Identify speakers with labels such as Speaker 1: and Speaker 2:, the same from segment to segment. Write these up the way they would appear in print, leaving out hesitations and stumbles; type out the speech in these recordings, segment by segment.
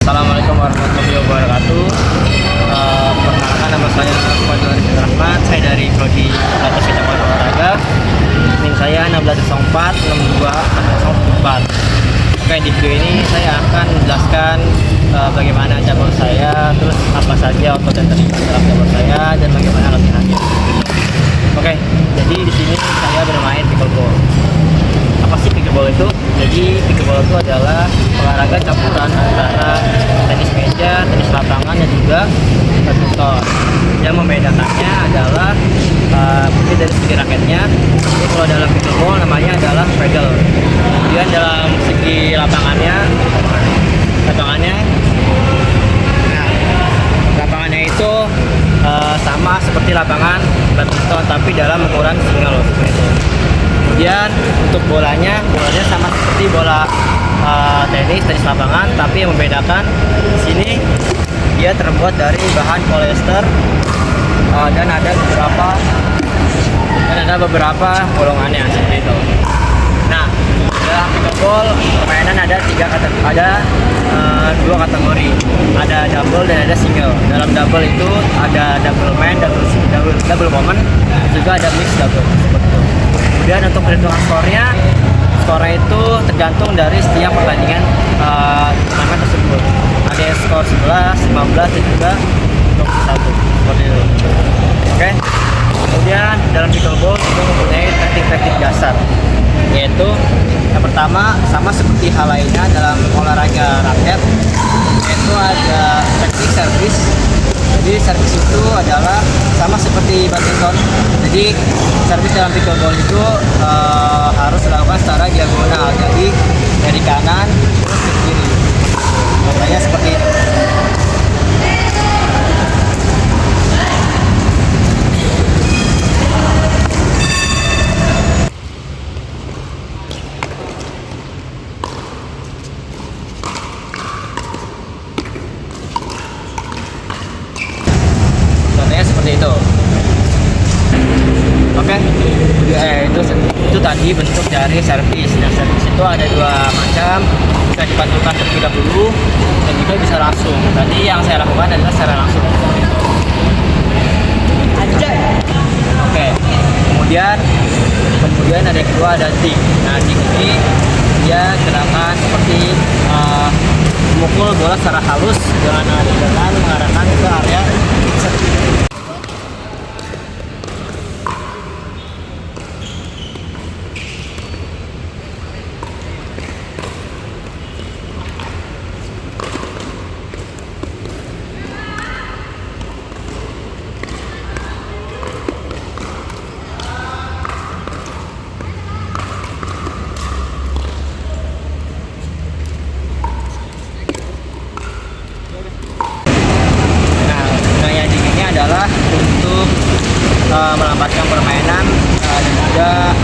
Speaker 1: Assalamualaikum warahmatullahi wabarakatuh. Perkenalkan, nama saya Fadil Arifin Rahmat. Saya dari Prodi Pelatih Cabang Olahraga. NIM saya 16046204. Oke, di video ini saya akan menjelaskan bagaimana cabang saya, terus apa saja otot yang terlibat dalam cabang saya, dan bagaimana latihannya. Oke, jadi di sini saya bermain pickleball. Apa sih pickleball itu? Jadi pickleball itu adalah olahraga campuran antara tenis meja, tenis lapangan, dan juga badminton. Yang membedakannya adalah mungkin dari segi raketnya. Ini kalau dalam pickleball namanya adalah paddle. Kemudian dalam segi lapangannya, lapangannya itu sama seperti lapangan badminton, tapi dalam ukuran single seperti itu. Kemudian untuk bolanya sama seperti bola tenis lapangan, tapi yang membedakan di sini dia terbuat dari bahan polyester dan ada beberapa bolongannya seperti itu. Nah, dalam pickleball permainan ada dua kategori, ada double dan ada single. Dalam double itu ada double man, double woman, juga ada mix double seperti itu. Kemudian untuk perhitungan skornya itu tergantung dari setiap pertandingan turnamen tersebut. Ada yang skor 11, 15, dan juga 21 seperti itu. Oke. Kemudian dalam pickleball juga mempunyai teknik-teknik dasar, yaitu yang pertama sama seperti hal lainnya dalam olahraga raket, yaitu ada teknik servis. Jadi servis itu adalah sama seperti badminton. Jadi servis dalam pickleball itu harus dilakukan secara diagonal. Jadi dari kanan terus ke kiri. Contohnya seperti ini. Itu. Oke. Itu tadi bentuk dari servis. Nah, servis itu ada dua macam, bisa dipantulkan terlebih dahulu dan juga bisa langsung. Tadi yang saya lakukan adalah secara langsung. Oke. Kemudian ada yang kedua, ada ding. Nah, ding ini dia gerakan seperti memukul bola secara halus dengan mengarahkan ke area adalah untuk melambatkan permainan dan juga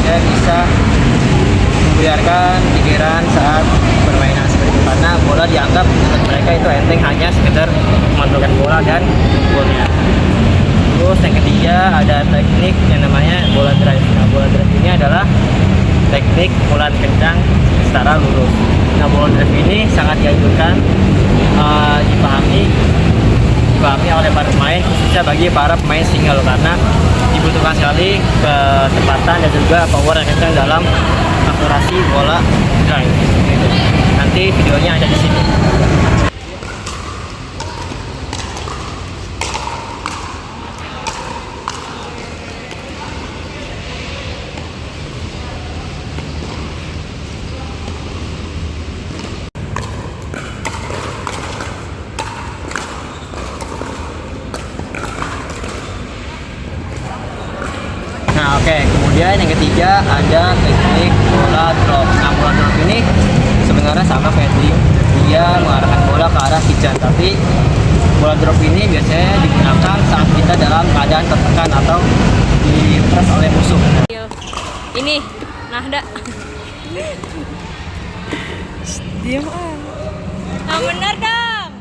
Speaker 1: dia bisa membiarkan pikiran saat permainan seperti itu, karena bola dianggap untuk mereka itu enteng, hanya sekedar memantulkan bola dan golnya. Terus yang ketiga ada teknik yang namanya bola drive. Nah, bola drive ini adalah teknik pukulan kencang secara lurus. Nah, bola drive ini sangat dianjurkan dipahami oleh para pemain, khususnya bagi para pemain single, karena dibutuhkan sekali kecepatan dan juga power yang kencang dalam akurasi bola drive. Nanti videonya ada di sini. Nah, oke. Kemudian yang ketiga ada teknik bola drop. Nah, bola drop ini sebenarnya sama kayak dia mengarahkan bola ke arah kijang, tapi bola drop ini biasanya digunakan saat kita dalam keadaan tertekan atau diperas oleh musuh.
Speaker 2: Ini Nahda. Diam ah. Nah, benar dong.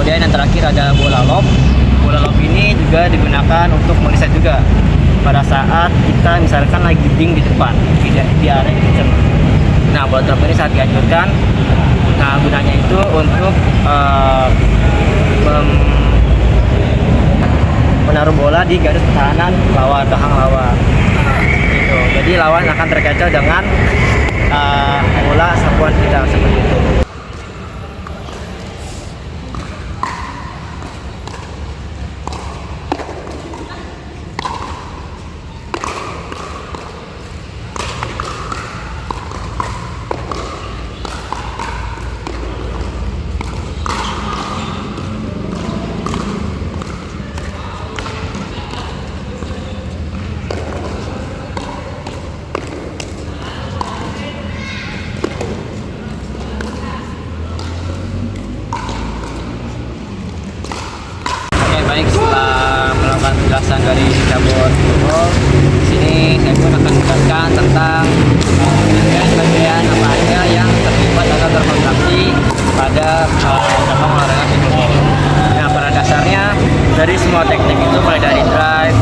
Speaker 1: Kemudian yang terakhir ada bola lob. Bola lob ini juga digunakan untuk meriset juga pada saat kita misalkan lagi ding di depan, di area kenceng. Nah, bola drop ini saat dihancurkan, nah gunanya itu untuk menaruh bola di garis pertahanan lawan, belakang lawan. Gitu. Jadi lawan akan terkecoh dengan bola sapuan kita seperti itu. Baik, setelah melakukan penjelasan dari cabur pickleball, di sini saya pun akan menjelaskan tentang bagian apa aja yang terlibat atau terkontraksi pada cabang olahraga pickleball. Nah, pada dasarnya dari semua teknik itu mulai dari drive,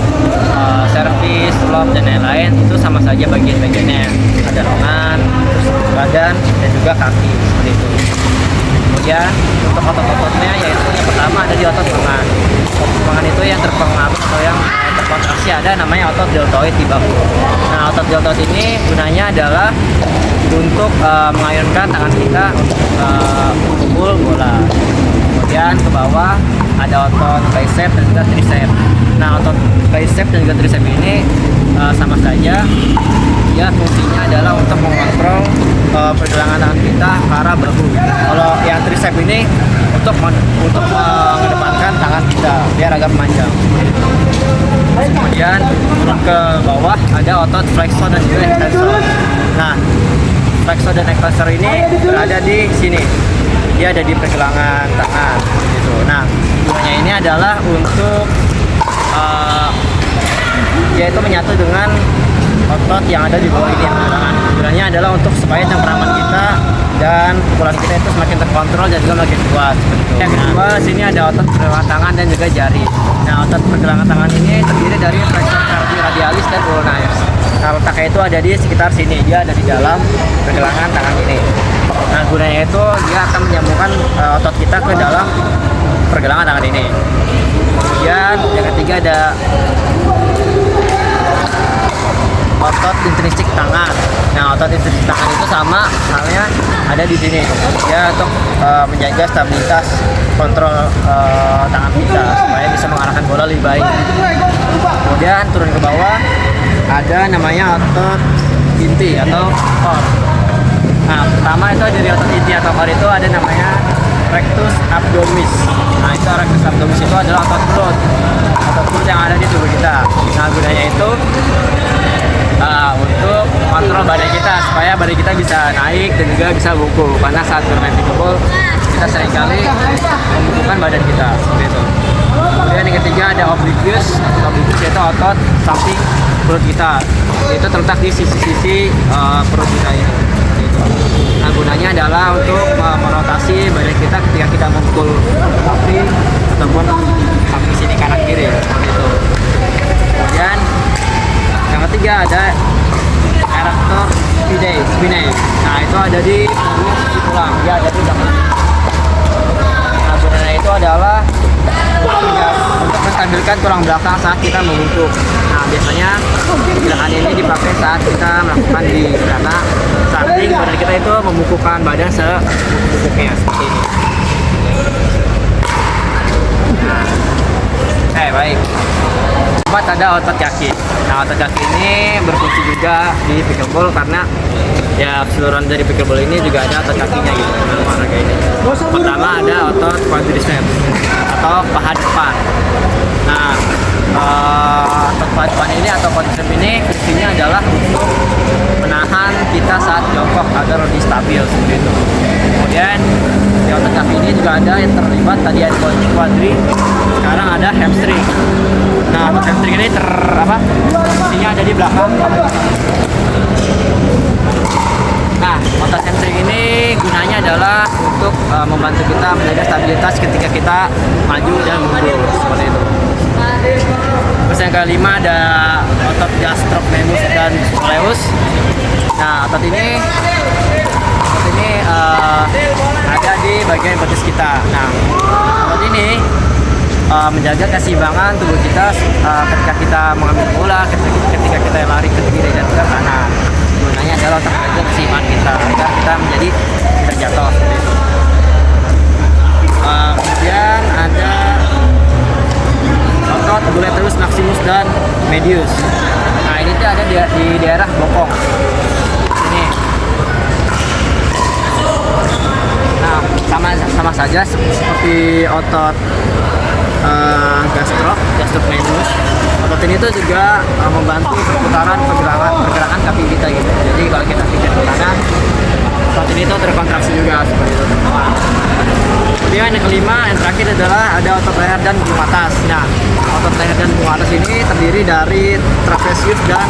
Speaker 1: service, lob dan lain-lain itu sama saja bagian-bagiannya. Ada lengan, terus badan dan juga kaki seperti itu. Kemudian untuk otot-ototnya yaitu yang pertama ada di otot lengan. Otot lengan itu yang terpengaruh atau yang terkontraksi ada namanya otot deltoid di bahu. Nah, otot deltoid ini gunanya adalah untuk mengayunkan tangan kita untuk memukul bola. Kemudian ke bawah ada otot bicep dan juga tricep. Nah, otot bicep dan juga tricep ini sama saja. Ya, fungsinya adalah untuk mengontrol pergelangan tangan kita ke arah bahu. Kalau yang tricep ini untuk mengedepankan tangan kita biar agak panjang. Kemudian turun ke bawah ada otot flexor dan juga extensor. Nah, flexor dan extensor ini berada di sini. Dia ada di pergelangan tangan gitu. Nah, gunanya ini adalah untuk yaitu menyatu dengan otot yang ada di bawah ini pergelangan. Gunanya adalah untuk supaya cengkraman kita dan pukulan kita itu semakin terkontrol dan juga makin kuat. Yang kedua, sini ada otot pergelangan tangan dan juga jari. Nah, otot pergelangan tangan ini terdiri dari flexor radialis dan ulnaris. Nah, letaknya itu ada di sekitar sini. Dia ada di dalam pergelangan tangan ini. Nah, gunanya itu dia akan menyambungkan otot kita ke dalam pergelangan tangan ini. Kemudian yang ketiga ada otot intrinsik tangan. Nah, otot intrinsik tangan itu sama halnya ada di sini. Ya, untuk menjaga stabilitas kontrol tangan kita supaya bisa mengarahkan bola lebih baik. Kemudian turun ke bawah ada namanya otot inti atau core. Nah, pertama itu dari otot inti atau core itu ada namanya rectus abdominis. Nah, itu rectus abdominis itu adalah otot perut. Otot perut yang ada di tubuh kita. Nah, gunanya itu untuk kontrol badan kita supaya badan kita bisa naik dan juga bisa bungkuk. Karena saat bermain pickleball kita seringkali membungkukkan badan kita seperti itu. Kemudian yang ketiga ada obliquus. Obliquus itu otot samping perut kita. Itu terletak di sisi-sisi perut kita ini. Nah, gunanya adalah untuk merotasi badan kita ketika kita memukul kaki ataupun kaki sini kanan kiri seperti itu. Kemudian yang ketiga ada erector spinae. Nah, itu ada di punggung sisi tulang. Dia ada di belakang. Nah, gunanya itu adalah untuk menstabilkan tulang belakang saat kita membungkuk. Nah, biasanya gerakan ini dipakai saat kita melakukan di karena samping badan kita itu membungkukkan badan sebungkuknya seperti ini. Nah, baik. Keempat ada otot kaki. Nah, otot kaki ini berfungsi juga di pickleball karena ya keseluruhan dari pickleball ini juga ada otot kakinya gitu dalam olahraga ini. Pertama ada otot quadriceps atau paha depan. Nah, otot paha depan ini atau quadriceps ini fungsinya adalah untuk menahan kita saat jongkok agar lebih stabil seperti itu. Kemudian di otot kaki ini juga ada yang terlibat tadi ada quadri, sekarang ada hamstring. Nah, otot hamstring ini fungsinya ada di belakang. Nah, Nah, otot hamstring ini gunanya adalah untuk membantu kita menjaga stabilitas ketika kita maju dan mundur seperti itu. Terus yang kelima ada otot gastrocnemius dan soleus. Nah, otot ini ada di bagian betis kita. Nah, otot ini menjaga keseimbangan tubuh kita ketika kita mengambil bola, ketika kita lari ke kiri dan ke kanan. Gunanya adalah untuk menjaga keseimbangan kita agar kita menjadi tidak jatuh seperti itu. Kemudian ada otot gluteus maximus dan medius. Nah, ini tuh ada di daerah bokong. Ini. Nah, sama saja seperti otot gastrocnemius. Otot ini tuh juga membantu perputaran pergerakan kaki kita gitu. Jadi kalau kita pijat ke kanan, otot ini tuh terkontraksi juga seperti itu. Nah, kemudian yang kelima, yang terakhir adalah ada otot leher dan punggung atas. Nah, otot leher dan punggung atas ini terdiri dari trapezius dan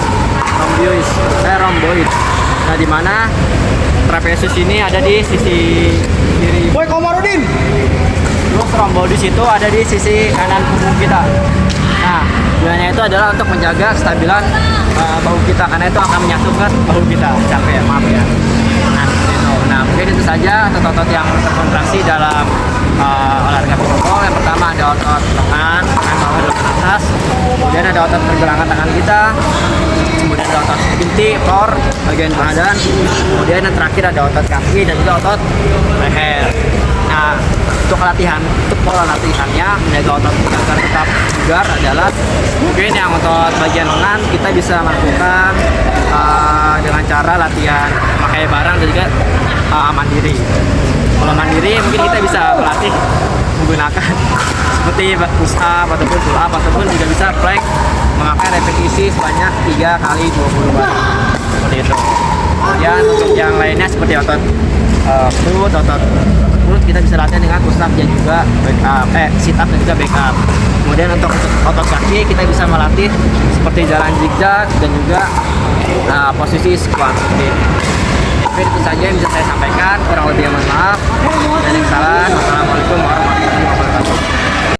Speaker 1: rhomboid. Nah, di mana trapezius ini ada di sisi kiri.
Speaker 3: Boy Komarudin.
Speaker 1: Terus rhomboidus itu ada di sisi kanan punggung kita. Nah, gunanya itu adalah untuk menjaga kestabilan bahu kita karena itu akan menyatukan bahu kita. Capek ya, maaf ya. Nah, mungkin itu saja otot-otot yang terkontraksi dalam olahraga pickleball. Yang pertama ada otot lengan bawah, lengan atas. Kemudian ada otot pergelangan tangan kita. Kemudian ada otot inti, core, bagian badan. Kemudian yang terakhir ada otot kaki dan juga otot leher. Nah, untuk pola latihannya menjaga otot agar tetap bugar adalah mungkin yang otot bagian lengan kita bisa melakukan dengan cara latihan pakai barang dan juga mandiri. Kalau mandiri mungkin kita bisa melatih menggunakan seperti push up ataupun pull up ataupun juga bisa plank memakai repetisi sebanyak 3 kali 20 kali seperti itu. Kemudian untuk yang lainnya seperti otot perut, otot kita bisa latihan dengan push up dan juga sit up dan juga back up. Kemudian untuk otot kaki kita bisa melatih seperti jalan zigzag dan juga posisi squat seperti ini. Oke, itu saja yang bisa saya sampaikan. Kurang lebih mohon maaf. Dan yang salah, wassalamualaikum warahmatullahi wabarakatuh.